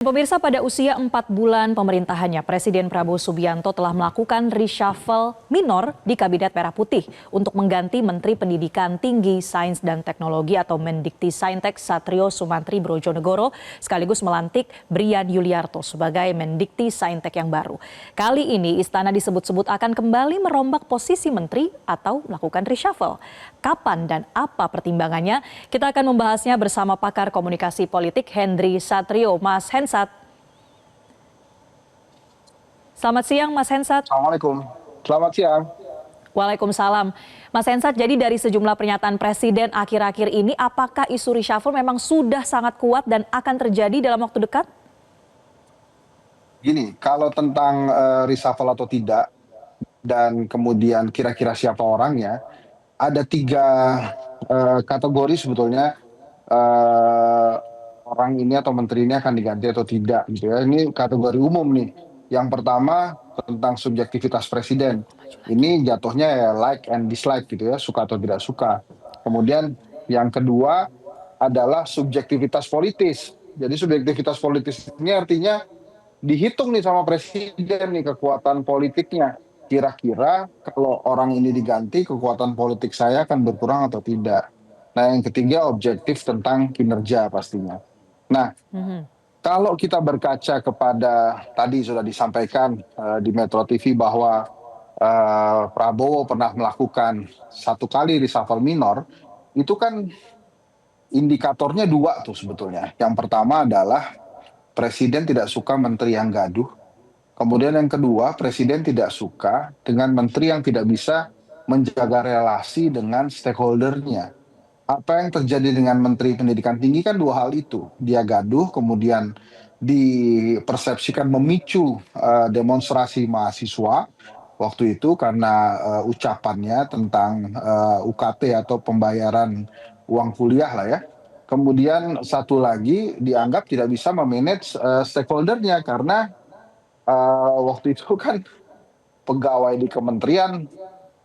Pemirsa, pada usia 4 bulan pemerintahannya, Presiden Prabowo Subianto telah melakukan reshuffle minor di Kabinet Merah Putih untuk mengganti Menteri Pendidikan Tinggi, Sains dan Teknologi atau Mendikti-Saintek Satrio Sumantri Brodjonegoro, sekaligus melantik Brian Yuliarto sebagai Mendikti-Saintek yang baru. Kali ini Istana disebut-sebut akan kembali merombak posisi menteri atau melakukan reshuffle. Kapan dan apa pertimbangannya? Kita akan membahasnya bersama pakar komunikasi politik Hendry Satrio. Mas Hensat. Selamat siang Mas Hensat. Assalamualaikum. Selamat siang. Waalaikumsalam. Mas Hensat, jadi dari sejumlah pernyataan Presiden akhir-akhir ini, apakah isu reshuffle memang sudah sangat kuat dan akan terjadi dalam waktu dekat? Gini, kalau tentang reshuffle atau tidak, dan kemudian kira-kira siapa orangnya, ada tiga kategori sebetulnya eh, orang ini atau menteri ini akan diganti atau tidak gitu ya. Ini kategori umum nih. Yang pertama tentang subjektivitas presiden. Ini jatuhnya ya like and dislike gitu ya, suka atau tidak suka. Kemudian yang kedua adalah subjektivitas politis. Jadi subjektivitas politis ini artinya dihitung nih sama presiden nih kekuatan politiknya. Kira-kira kalau orang ini diganti, kekuatan politik saya akan berkurang atau tidak. Nah, yang ketiga objektif tentang kinerja pastinya. Nah, kalau kita berkaca kepada tadi sudah disampaikan di Metro TV bahwa Prabowo pernah melakukan satu kali reshuffle minor, itu kan indikatornya dua tuh sebetulnya. Yang pertama adalah presiden tidak suka menteri yang gaduh. Kemudian yang kedua, presiden tidak suka dengan menteri yang tidak bisa menjaga relasi dengan stakeholdernya. Apa yang terjadi dengan Menteri Pendidikan Tinggi kan dua hal itu. Dia gaduh, kemudian dipersepsikan memicu demonstrasi mahasiswa waktu itu karena ucapannya tentang UKT atau pembayaran uang kuliah lah ya. Kemudian satu lagi dianggap tidak bisa memanage stakeholdernya karena waktu itu kan pegawai di kementerian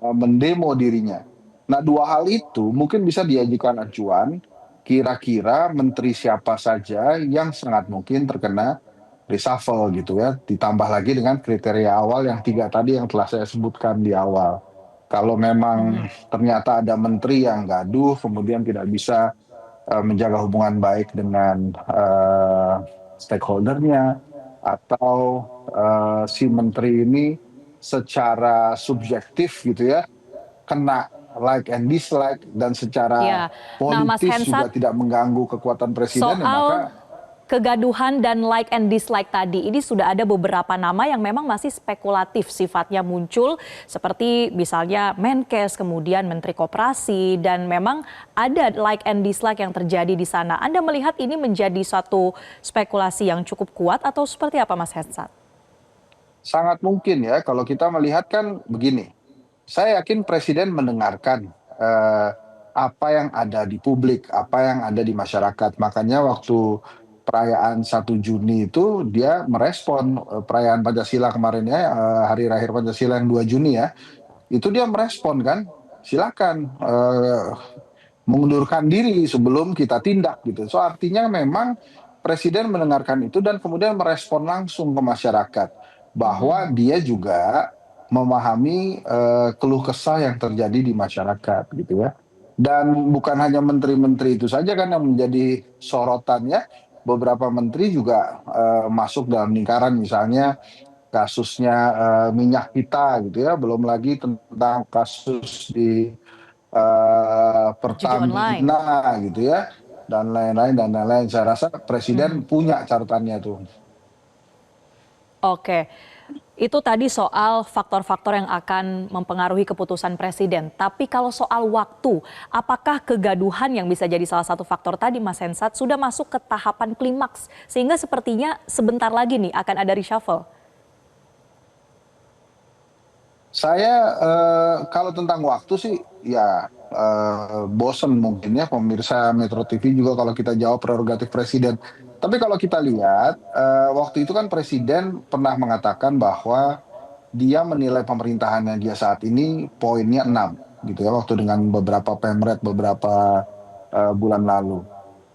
mendemo dirinya. Nah, dua hal itu mungkin bisa diajukan acuan, kira-kira menteri siapa saja yang sangat mungkin terkena reshuffle gitu ya. Ditambah lagi dengan kriteria awal yang tiga tadi yang telah saya sebutkan di awal. Kalau memang ternyata ada menteri yang gaduh, kemudian tidak bisa menjaga hubungan baik dengan stakeholdernya, atau si menteri ini secara subjektif gitu ya, kena like and dislike dan secara Ya, nah Mas politis juga Hensat, tidak mengganggu kekuatan presiden, ya maka soal kegaduhan dan like and dislike tadi, ini sudah ada beberapa nama yang memang masih spekulatif sifatnya muncul, seperti misalnya Menkes, kemudian Menteri Koperasi, dan memang ada like and dislike yang terjadi di sana. Anda melihat ini menjadi suatu spekulasi yang cukup kuat atau seperti apa Mas Hensat? sangat mungkin ya kalau kita melihat kan begini. Saya yakin presiden mendengarkan apa yang ada di publik, apa yang ada di masyarakat. Makanya waktu perayaan 1 Juni itu dia merespon perayaan Pancasila kemarin ya, hari lahir Pancasila yang 2 Juni ya. Itu dia merespon kan, silakan mengundurkan diri sebelum kita tindak gitu. So artinya memang presiden mendengarkan itu dan kemudian merespon langsung ke masyarakat bahwa dia juga memahami keluh kesah yang terjadi di masyarakat gitu ya. Dan bukan hanya menteri-menteri itu saja kan yang menjadi sorotannya, beberapa menteri juga masuk dalam lingkaran, misalnya kasusnya minyak kita gitu ya, belum lagi tentang kasus di Judi online. Pertamina gitu ya, dan lain-lain dan lain-lain. Saya rasa presiden punya catatannya tuh. Oke, itu tadi soal faktor-faktor yang akan mempengaruhi keputusan presiden. Tapi kalau soal waktu, apakah kegaduhan yang bisa jadi salah satu faktor tadi Mas Hensat sudah masuk ke tahapan klimaks? Sehingga sepertinya sebentar lagi nih akan ada reshuffle. Saya kalau tentang waktu sih ya bosen mungkin ya pemirsa Metro TV juga kalau kita jawab prerogatif presiden. Tapi kalau kita lihat waktu itu kan presiden pernah mengatakan bahwa dia menilai pemerintahannya dia saat ini poinnya 6 gitu ya, waktu dengan beberapa pemret beberapa bulan lalu.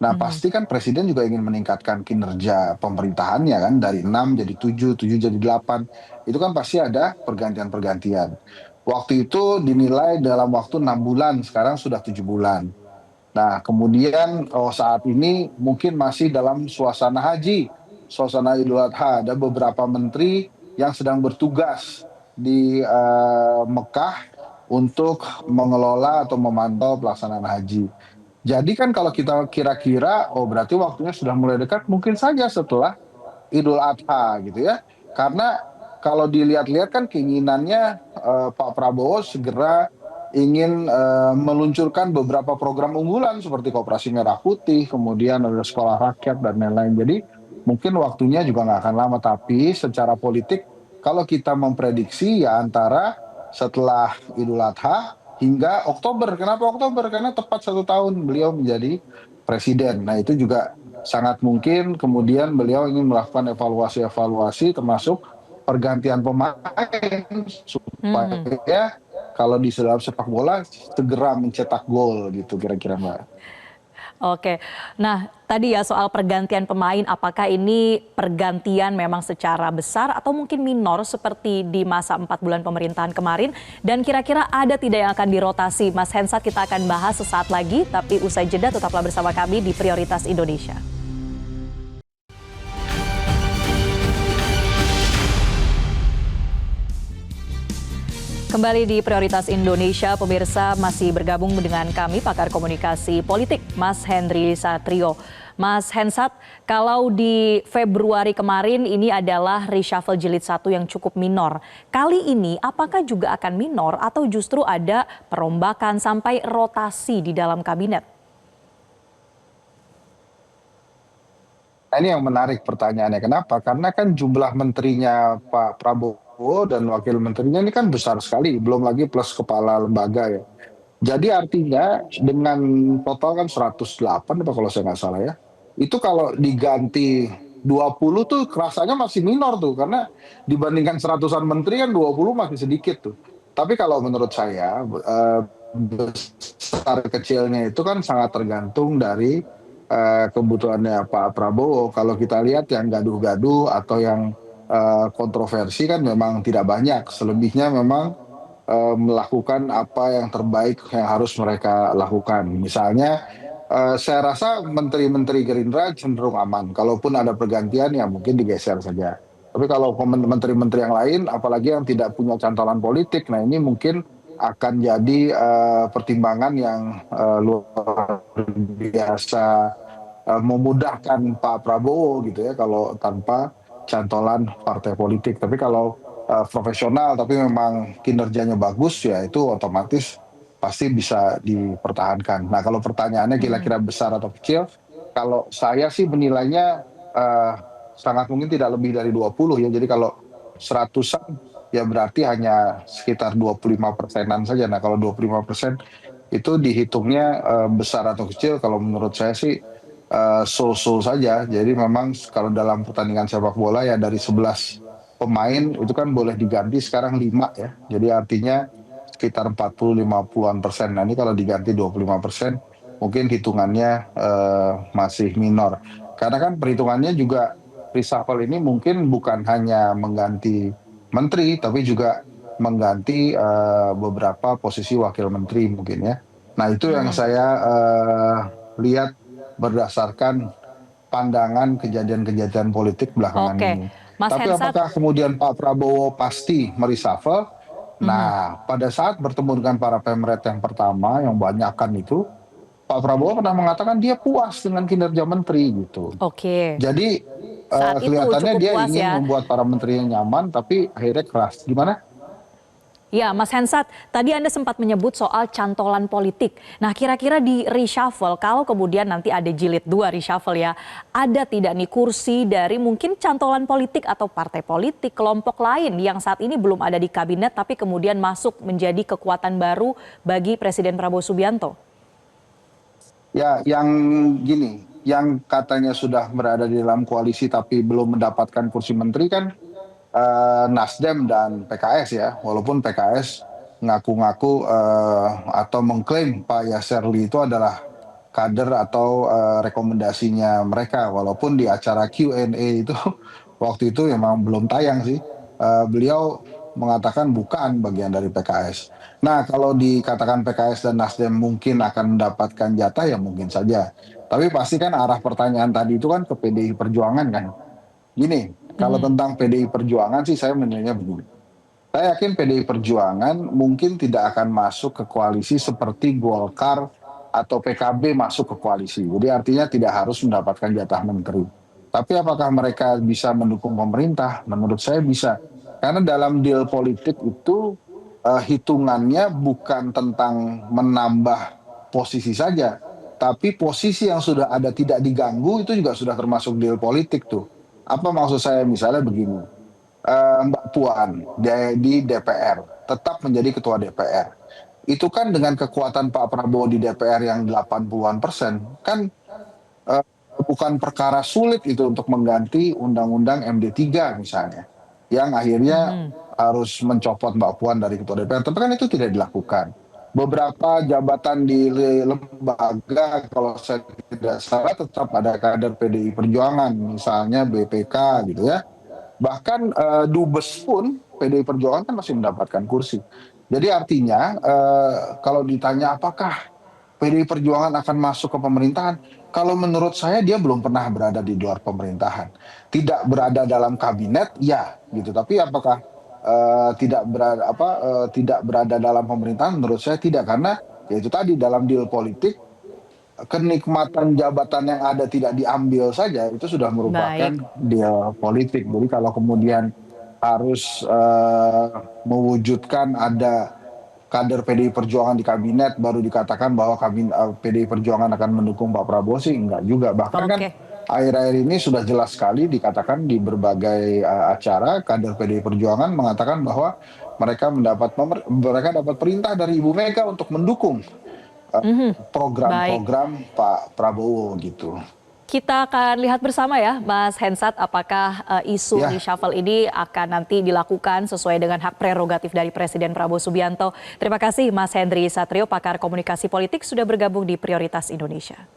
Nah, Mhm. pasti kan presiden juga ingin meningkatkan kinerja pemerintahannya kan dari 6 jadi 7, 7 jadi 8. Itu kan pasti ada pergantian-pergantian. Waktu itu dinilai dalam waktu 6 bulan, sekarang sudah 7 bulan. Nah, kemudian saat ini mungkin masih dalam suasana haji, suasana Idul Adha. Ada beberapa menteri yang sedang bertugas di Mekah untuk mengelola atau memantau pelaksanaan haji. Jadi kan kalau kita kira-kira, oh berarti waktunya sudah mulai dekat, mungkin saja setelah Idul Adha gitu ya. Karena kalau dilihat-lihat kan keinginannya Pak Prabowo segera ingin meluncurkan beberapa program unggulan seperti Koperasi Merah Putih, kemudian ada Sekolah Rakyat dan lain-lain. Jadi mungkin waktunya juga nggak akan lama, tapi secara politik kalau kita memprediksi ya antara setelah Idul Adha hingga Oktober. Kenapa Oktober? Karena tepat 1 tahun beliau menjadi presiden. Nah itu juga sangat mungkin kemudian beliau ingin melakukan evaluasi-evaluasi termasuk pergantian pemain Mhm. supaya kalau di dalam sepak bola segera mencetak gol gitu kira-kira Mbak. Oke. Nah, tadi ya soal pergantian pemain, apakah ini pergantian memang secara besar atau mungkin minor seperti di masa 4 bulan pemerintahan kemarin? Dan kira-kira ada tidak yang akan dirotasi? Mas Hensat, kita akan bahas sesaat lagi, tapi usai jeda tetaplah bersama kami di Prioritas Indonesia. Kembali di Prioritas Indonesia, pemirsa masih bergabung dengan kami pakar komunikasi politik, Mas Henry Satrio. Mas Hensat, kalau di Februari kemarin ini adalah reshuffle jilid 1 yang cukup minor. Kali ini apakah juga akan minor atau justru ada perombakan sampai rotasi di dalam kabinet? Nah, ini yang menarik pertanyaannya. Kenapa? Karena kan jumlah menterinya Pak Prabowo dan wakil menterinya ini kan besar sekali, belum lagi plus kepala lembaga ya. Jadi artinya dengan total kan 108 apa kalau saya nggak salah ya. Itu kalau diganti 20 tuh rasanya masih minor tuh karena dibandingkan seratusan menteri kan 20 masih sedikit tuh. Tapi kalau menurut saya besar kecilnya itu kan sangat tergantung dari kebutuhannya Pak Prabowo. Kalau kita lihat yang gaduh-gaduh atau yang kontroversi kan memang tidak banyak. Selebihnya memang melakukan apa yang terbaik yang harus mereka lakukan. Misalnya, saya rasa menteri-menteri Gerindra cenderung aman. Kalaupun ada pergantian ya mungkin digeser saja. Tapi kalau menteri-menteri yang lain, apalagi yang tidak punya cantolan politik, nah ini mungkin akan jadi pertimbangan yang luar biasa memudahkan Pak Prabowo gitu ya kalau tanpa cantolan partai politik. Tapi kalau profesional tapi memang kinerjanya bagus ya itu otomatis pasti bisa dipertahankan. Nah kalau pertanyaannya Mhm. kira-kira besar atau kecil, kalau saya sih menilainya eh, sangat mungkin tidak lebih dari 20 ya. Jadi kalau seratusan ya berarti hanya sekitar 25%-an saja. Nah kalau 25% itu dihitungnya besar atau kecil, kalau menurut saya sih so-so saja. Jadi memang kalau dalam pertandingan sepak bola ya dari 11 pemain itu kan boleh diganti sekarang 5 ya. Jadi artinya sekitar 40-50-an persen. Nah ini kalau diganti 25% mungkin hitungannya masih minor. Karena kan perhitungannya juga reshuffle ini mungkin bukan hanya mengganti menteri, tapi juga mengganti beberapa posisi wakil menteri mungkin ya. Nah itu yang Mhm. saya lihat berdasarkan pandangan kejadian-kejadian politik belakangan Oke, ini. Mas Tapi Hensat. apakah kemudian Pak Prabowo pasti mereshuffle? Mhm. Nah, pada saat bertemu dengan para pemret yang pertama, yang banyakkan itu, Pak Prabowo pernah mengatakan dia puas dengan kinerja menteri gitu. Oke, Jadi saat itu kelihatannya cukup dia puas ingin ya. membuat para menterinya nyaman, tapi akhirnya keras. Gimana? Ya, Mas Hensat, tadi Anda sempat menyebut soal cantolan politik. Nah, kira-kira di reshuffle, kalau kemudian nanti ada jilid 2 reshuffle ya, ada tidak nih kursi dari mungkin cantolan politik atau partai politik, kelompok lain yang saat ini belum ada di kabinet tapi kemudian masuk menjadi kekuatan baru bagi Presiden Prabowo Subianto? Ya, yang gini, yang katanya sudah berada di dalam koalisi tapi belum mendapatkan kursi menteri kan Nasdem dan PKS ya, walaupun PKS ngaku-ngaku atau mengklaim Pak Yasser Lee itu adalah kader atau rekomendasinya mereka. Walaupun di acara Q&A itu waktu itu memang belum tayang sih. Beliau mengatakan bukan bagian dari PKS. Nah, kalau dikatakan PKS dan Nasdem mungkin akan mendapatkan jatah ya mungkin saja. Tapi pasti kan arah pertanyaan tadi itu kan ke PDI Perjuangan kan. Gini, kalau Mhm. tentang PDI Perjuangan sih saya menilainya begini. Saya yakin PDI Perjuangan mungkin tidak akan masuk ke koalisi seperti Golkar atau PKB masuk ke koalisi. Jadi artinya tidak harus mendapatkan jatah menteri. Tapi apakah mereka bisa mendukung pemerintah? Menurut saya bisa. Karena dalam deal politik itu hitungannya bukan tentang menambah posisi saja, tapi posisi yang sudah ada tidak diganggu itu juga sudah termasuk deal politik tuh. Apa maksud saya? Misalnya begini, Mbak Puan di DPR tetap menjadi ketua DPR. Itu kan dengan kekuatan Pak Prabowo di DPR yang 80-an%, kan eh, bukan perkara sulit itu untuk mengganti Undang-Undang MD3 misalnya, yang akhirnya Mhm. harus mencopot Mbak Puan dari ketua DPR. Tapi kan itu tidak dilakukan. Beberapa jabatan di lembaga, kalau saya tidak salah, tetap ada kader PDI Perjuangan, misalnya BPK gitu ya. Bahkan Dubes pun PDI Perjuangan kan masih mendapatkan kursi. Jadi artinya kalau ditanya apakah PDI Perjuangan akan masuk ke pemerintahan, kalau menurut saya dia belum pernah berada di luar pemerintahan. Tidak berada dalam kabinet, ya gitu. Tapi apakah tidak berada dalam pemerintahan? Menurut saya tidak, karena ya itu tadi, dalam deal politik kenikmatan jabatan yang ada tidak diambil saja itu sudah merupakan Baik. deal politik. Jadi kalau kemudian harus mewujudkan ada kader PDI Perjuangan di kabinet baru dikatakan bahwa PDI Perjuangan akan mendukung Pak Prabowo, sih enggak juga. Bahkan kan Oke. akhir-akhir ini sudah jelas sekali dikatakan di berbagai acara, kader PDI Perjuangan mengatakan bahwa mereka dapat perintah dari Ibu Mega untuk mendukung Mhm. Baik. program-program Pak Prabowo gitu. Kita akan lihat bersama ya, Mas Hensat, apakah isu Ya, reshuffle ini akan nanti dilakukan sesuai dengan hak prerogatif dari Presiden Prabowo Subianto. Terima kasih Mas Hendri Satrio, pakar komunikasi politik, sudah bergabung di Prioritas Indonesia.